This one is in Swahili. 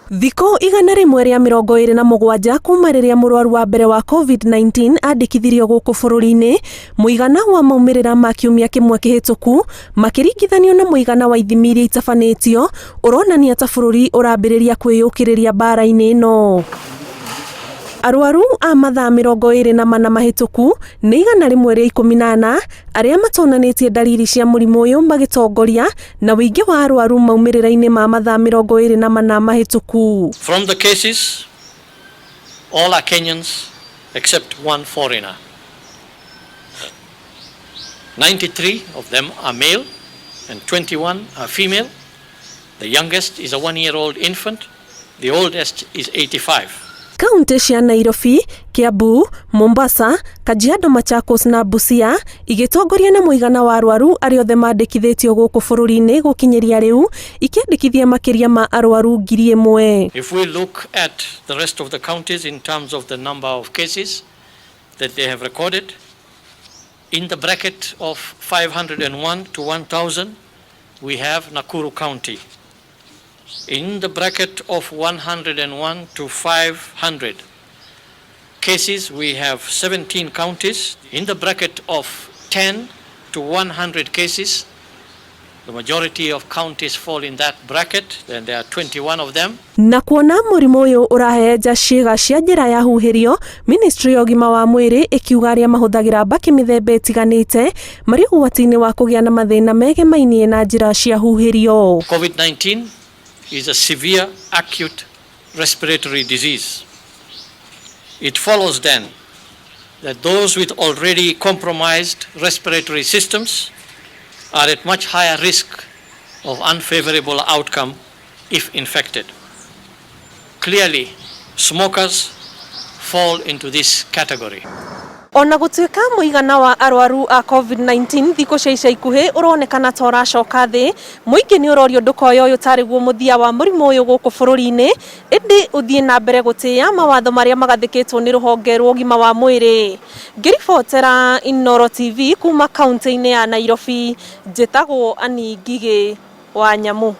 Thiko igana rimwe ria 27 kuma riria murwaru wa mbere wa COVID-19 andikithirio guku bururi-ini, muigana wa maumirira ma kiumia kimwe kihituku makiringithanio na muigana wa ithimi iria itabanitio uronania ta bururi urambiriria kwiyukiriria bara-ini ino. Arwaru a mathaa 24 mahituku ni igana rimwe ria 18 aria matonanitie dalili cia murimu uyu magitongoria na wingi wa arwaru maumirira-ini ma mathaa 24 mahituku. From the cases, all are Kenyans except one foreigner. 93 of them are male and 21 are female. The youngest is a 1-year-old infant. The oldest is 85. Kaunti cia Nairobi, Kiambu, Mombasa, Kajiado, Machakos na Busia igitongoria na muigana wa arwaru ariothe mandikithitio guku bururi-ini gukinyiria riu ikiandikithia makiria ma arwaru 1,000. If we look at the rest of the counties in terms of the number of cases that they have recorded, in the bracket of 501 to 1,000 we have Nakuru County. In the bracket of 101 to 500 cases, we have 17 counties. In the bracket of 10 to 100 cases, the majority of counties fall in that bracket, and there are 21 of them. Na kuona murimu uyu uraheja ciiga cia njira ya huhirio, Ministry ya Ugima wa Mwiri ikiuga aria mahuthagira mbaki mithemba itiganite mari ugwati-ini wa kugia na mathina megemainie na njira cia huhirio. COVID-19 is a severe acute respiratory disease. It follows then that those with already compromised respiratory systems are at much higher risk of unfavorable outcome if infected. Clearly, smokers fall into this category. Ona gutuika muigana wa arwaru a COVID-19 thiko cia ikuhi uronekana ta uracoka thi, muingi ni urorio ndukoyo uyu tariguo muthia wa murimu uyu guku bururi-ini, indi uthie na mbere gutia mawatho maria magathikitwo ni ruhonge rwa ugima wa mwiri. Ngiribotera Inooro TV kuma kaunti-ini ya Nairobi, njitagwo Ani Ngigi wa Nyamu.